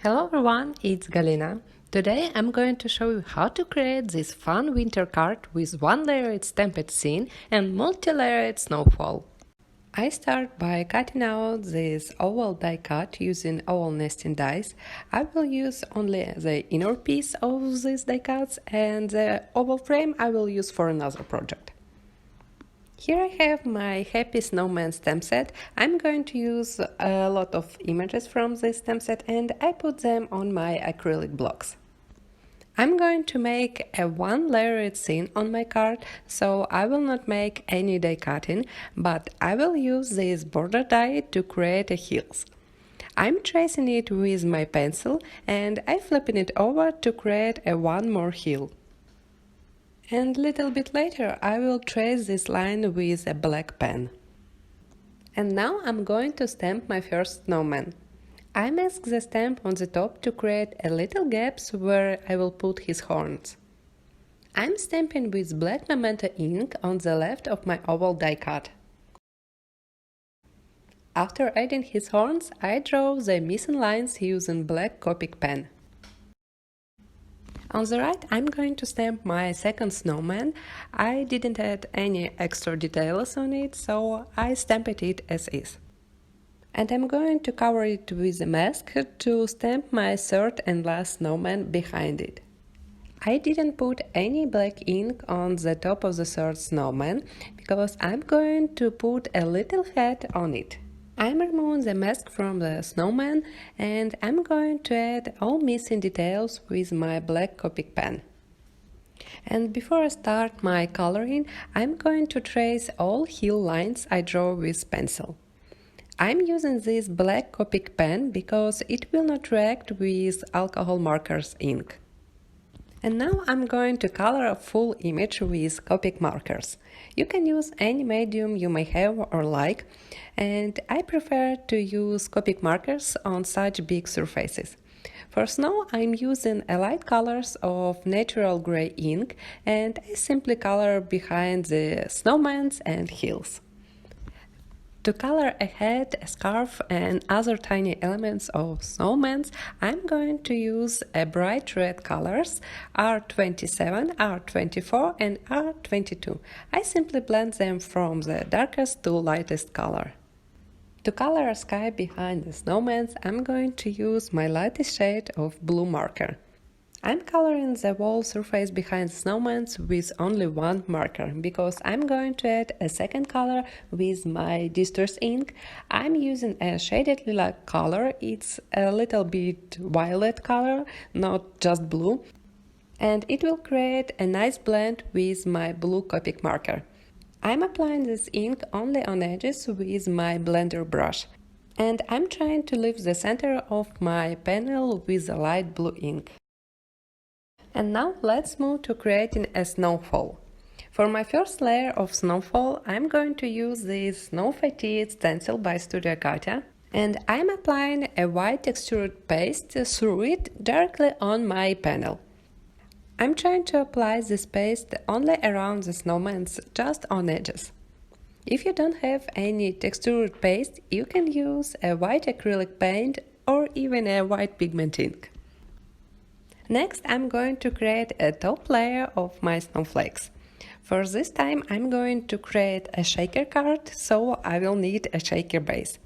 Hello everyone, it's Galina. Today I'm going to show you how to create this fun winter card with one-layered stamped scene and multi-layered snowfall. I start by cutting out this oval die cut using oval nesting dies. I will use only the inner piece of these die cuts, and the oval frame I will use for another project. Here I have my Happy Snowman stamp set. I'm going to use a lot of images from this stamp set and I put them on my acrylic blocks. I'm going to make a one-layered scene on my card, so I will not make any die cutting, but I will use this border die to create a heels. I'm tracing it with my pencil and I'm flipping it over to create a one more heel. And a little bit later I will trace this line with a black pen. And now I'm going to stamp my first snowman. I mask the stamp on the top to create a little gaps where I will put his horns. I'm stamping with black memento ink on the left of my oval die cut. After adding his horns, I draw the missing lines using black Copic pen. On the right, I'm going to stamp my second snowman. I didn't add any extra details on it, so I stamped it as is. And I'm going to cover it with a mask to stamp my third and last snowman behind it. I didn't put any black ink on the top of the third snowman because I'm going to put a little hat on it. I'm removing the mask from the snowman and I'm going to add all missing details with my black Copic pen. And before I start my coloring, I'm going to trace all heel lines I draw with pencil. I'm using this black Copic pen because it will not react with alcohol markers ink. And now I'm going to color a full image with Copic markers. You can use any medium you may have or like, and I prefer to use Copic markers on such big surfaces. For snow, I'm using a light colors of natural gray ink, and I simply color behind the snowmans and hills. To color a hat, a scarf and other tiny elements of snowmen, I'm going to use a bright red colors R27, R24 and R22. I simply blend them from the darkest to lightest color. To color a sky behind the snowmen, I'm going to use my lightest shade of blue marker. I'm coloring the wall surface behind the snowmen with only one marker, because I'm going to add a second color with my Distress ink. I'm using a shaded lilac color, it's a little bit violet color, not just blue, and it will create a nice blend with my blue Copic marker. I'm applying this ink only on edges with my blender brush, and I'm trying to leave the center of my panel with a light blue ink. And now let's move to creating a snowfall. For my first layer of snowfall, I'm going to use this SNOW-FETTI stencil by Studio Katia, and I'm applying a white textured paste through it directly on my panel. I'm trying to apply this paste only around the snowmen, just on edges. If you don't have any textured paste, you can use a white acrylic paint or even a white pigment ink. Next, I'm going to create a top layer of my snowflakes. For this time, I'm going to create a shaker card, so I will need a shaker base.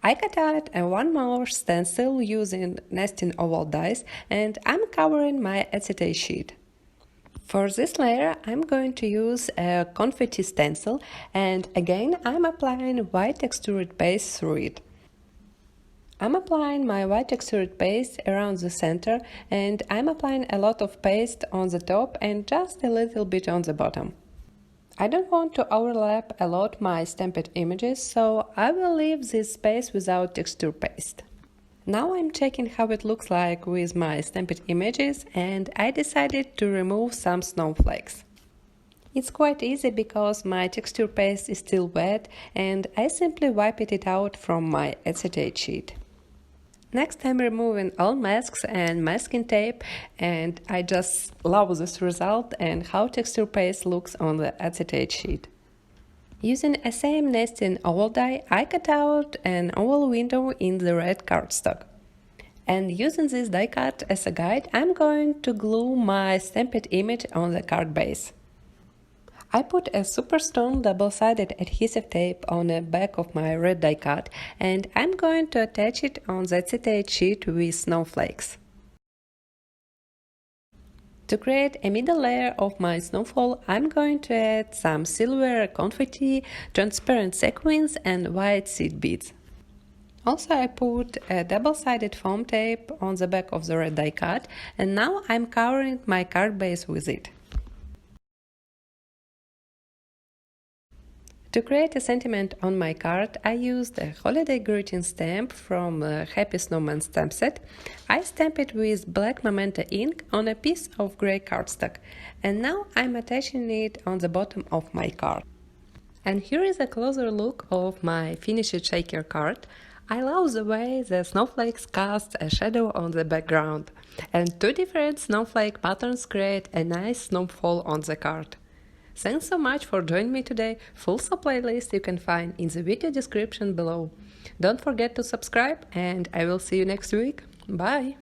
I cut out one more stencil using nesting oval dies, and I'm covering my acetate sheet. For this layer, I'm going to use a confetti stencil, and again, I'm applying white textured paste through it. I'm applying my white textured paste around the center, and I'm applying a lot of paste on the top and just a little bit on the bottom. I don't want to overlap a lot my stamped images, so I will leave this space without texture paste. Now I'm checking how it looks like with my stamped images, and I decided to remove some snowflakes. It's quite easy because my texture paste is still wet, and I simply wipe it out from my acetate sheet. Next, I'm removing all masks and masking tape, and I just love this result and how texture paste looks on the acetate sheet. Using a same nesting oval die, I cut out an oval window in the red cardstock. And using this die cut as a guide, I'm going to glue my stamped image on the card base. I put a super strong double-sided adhesive tape on the back of my red die cut, and I'm going to attach it on the acetate sheet with snowflakes. To create a middle layer of my snowfall, I'm going to add some silver confetti, transparent sequins, and white seed beads. Also, I put a double-sided foam tape on the back of the red die cut, and now I'm covering my card base with it. To create a sentiment on my card, I used a holiday greeting stamp from Happy Snowman stamp set. I stamped it with black magenta ink on a piece of grey cardstock, and now I'm attaching it on the bottom of my card. And here is a closer look of my finished shaker card. I love the way the snowflakes cast a shadow on the background, and two different snowflake patterns create a nice snowfall on the card. Thanks so much for joining me today. Full show playlist you can find in the video description below. Don't forget to subscribe, and I will see you next week. Bye!